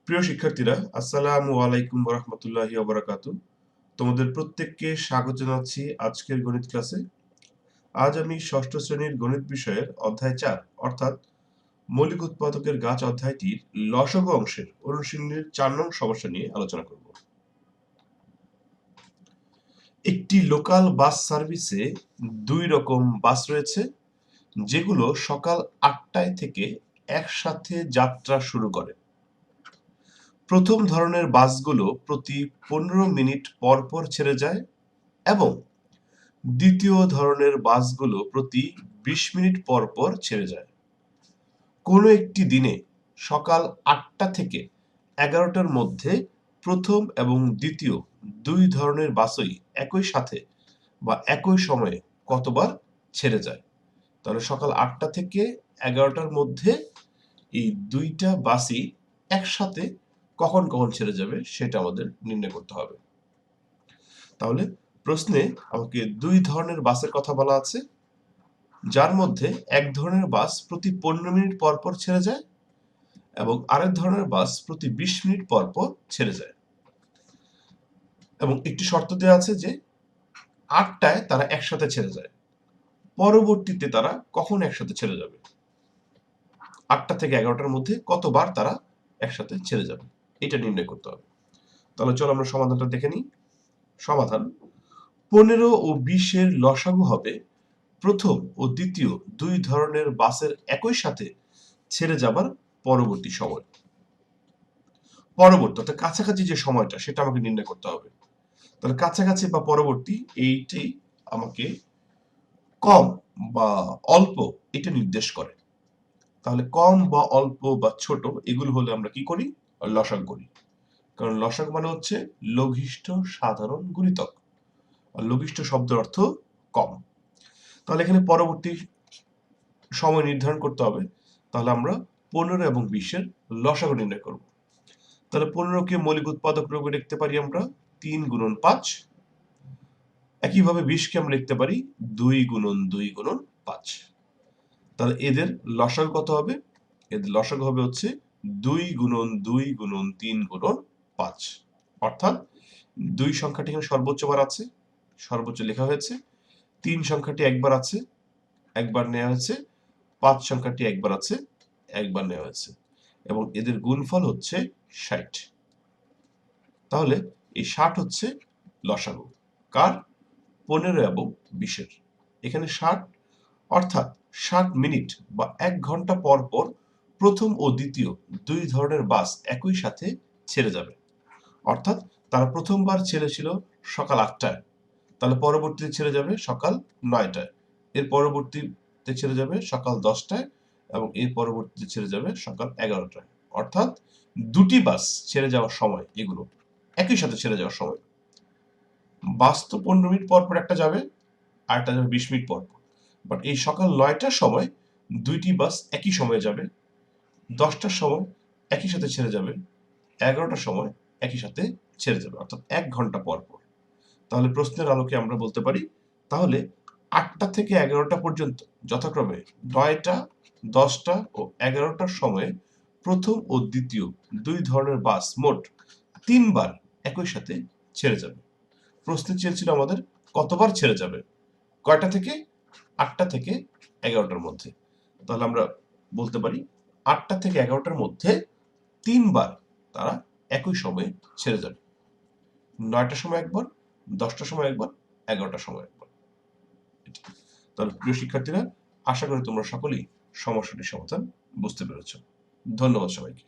প্রিয় শিক্ষার্থীরা, আসসালামু আলাইকুম ওয়া রাহমাতুল্লাহি ওয়া বারাকাতুহু। তোমাদের প্রত্যেককে স্বাগত জানাচ্ছি আজকের গণিত ক্লাসে। আজ আমি ষষ্ঠ শ্রেণীর গণিত বিষয়ের অধ্যায় ৪ অর্থাৎ মৌলিক উৎপাদকের গাছ অধ্যায়টির লসগু অংশের অনুশীলনীর ৪ নং সমস্যা নিয়ে আলোচনা করব। একটি লোকাল বাস সার্ভিসে ২ রকম বাস রয়েছে, যেগুলো সকাল ৮টায় থেকে একসাথে যাত্রা শুরু করে। প্রথম ধরনের বাসগুলো প্রতি ১৫ মিনিট পর পর ছেড়ে যায় এবং দ্বিতীয় ধরনের বাসগুলো প্রতি ২০ মিনিট পর পর ছেড়ে যায়। কোনো একটি দিনে সকাল ৮টা থেকে ১১টার মধ্যে প্রথম এবং দ্বিতীয় দুই ধরনের বাসই একই সাথে বা একই সময়ে কতবার ছেড়ে যায়? তাহলে সকাল ৮টা থেকে ১১টার মধ্যে এই দুইটা বাসই একসাথে কখন কখন ছেড়ে যাবে সেটা আমাদের নির্ণয় করতে হবে। তাহলে প্রশ্নে আমাকে দুই ধরনের বাসের কথা বলা আছে, যার মধ্যে এক ধরনের বাস প্রতি ১৫ মিনিট পর পর ছেড়ে যায় এবং আরেক ধরনের বাস প্রতি ২০ মিনিট পর পর ছেড়ে যায়। এবং একটি শর্ত দেওয়া আছে যে ৮টায় তারা একসাথে ছেড়ে যায়। পরবর্তীতে তারা কখন একসাথে ছেড়ে যাবে? ৮টা থেকে ১১টার মধ্যে কতবার তারা একসাথে ছেড়ে যাবে, এটা নির্ণয় করতে হবে। তাহলে চলো আমরা সমাধানটা দেখে নিই। সমাধান: ১৫ ও ২০ এর লসাগু হবে প্রথম ও দ্বিতীয় দুই ধরনের বাসের একই সাথে ছেড়ে যাবার পরবর্তী সময়। পরবর্তী অর্থাৎ কাছাকাছি যে সময়টা সেটা আমাকে নির্ণয় করতে হবে। তাহলে কাছাকাছি বা পরবর্তী এইটি আমাকে কম বা অল্প এটা নির্দেশ করে। তাহলে কম বা অল্প বা ছোট এগুলো হলে আমরা কি করি? লসাগু করি। কারণ লসাগু মানে হচ্ছে লঘিষ্ঠ সাধারণ গুণিতক। আর লঘিষ্ঠ শব্দের অর্থ কম। তাহলে এখানে পরবর্তী সময় নির্ধারণ করতে হবে। তাহলে আমরা ১৫ এবং ২০ এর লসাগু নির্ণয় করব। তাহলে ১৫ কে মৌলিক উৎপাদক রূপে লিখতে পারি আমরা ৩ গুণন ৫। একইভাবে ২০ কে আমরা লিখতে পারি ২ গুণন ২ গুণন ৫। তাহলে এদের লসাগু কত হবে? এদের লসাগু হবে হচ্ছে ২ গুণন ২ গুণন ৩ গুণন ৫। অর্থাৎ ২ সংখ্যাটি এখানে সর্বোচ্চ বার আছে, সর্বোচ্চ লেখা হয়েছে। ৩ সংখ্যাটি একবার আছে, একবার নেওয়া হয়েছে। ৫ সংখ্যাটি একবার আছে, একবার নেওয়া হয়েছে। এবং এদের গুণফল হচ্ছে ৬০। তাহলে এই ৬০ হচ্ছে লসাগু কার? ১৫ এবং ২০ এর। এখানে ৬০ অর্থাৎ ৬০ মিনিট বা ১ ঘন্টা পর পর প্রথম ও দ্বিতীয় দুই ধরনের বাস একই সাথে ছেড়ে যাবে। অর্থাৎ তারা প্রথমবার ছেড়েছিল সকাল ৮টায়, তাহলে পরবর্তীতে ছেড়ে যাবে সকাল ৯টায়, এর পরবর্তীতে ছেড়ে যাবে সকাল ১০টায় এবং এর পরবর্তীতে ছেড়ে যাবে সকাল ১১টায়। অর্থাৎ দুটি বাস ছেড়ে যাওয়ার সময় এগুলো একই সাথে ছেড়ে যাওয়ার সময়। বাস তো ১৫ মিনিট পর পর একটা যাবে, আরেকটা যাবে ২০ মিনিট পর পর। বাট এই সকাল ৯টার সময় দুইটি বাস একই সময়ে যাবে, ১০টার সময় একই সাথে ছেড়ে যাবে, ১১টার সময় একই সাথে ছেড়ে যাবে, অর্থাৎ ১ ঘন্টা পর পর। তাহলে প্রশ্নের আলোকে আমরা বলতে পারি তাহলে ৮টা থেকে ১১টা পর্যন্ত যথাক্রমে ৯টা, ১০টা ও ১১টার সময়ে প্রথম ও দ্বিতীয় দুই ধরনের বাস মোট ৩ বার একই সাথে ছেড়ে যাবে। প্রশ্নে চেয়েছিল আমাদের কতবার ছেড়ে যাবে, কয়টা থেকে? ৮টা থেকে ১১টার মধ্যে। তাহলে আমরা বলতে পারি ৮টা থেকে ১১টার মধ্যে ৩ বার তারা একই সময়ে ছেড়ে যাবে। ৯টার সময় একবার, ১০টার সময় একবার, ১১টার সময় একবার। তাহলে প্রিয় শিক্ষার্থীরা, আশা করি তোমরা সকলেই সমস্যাটির সমাধান বুঝতে পেরেছ। ধন্যবাদ সবাইকে।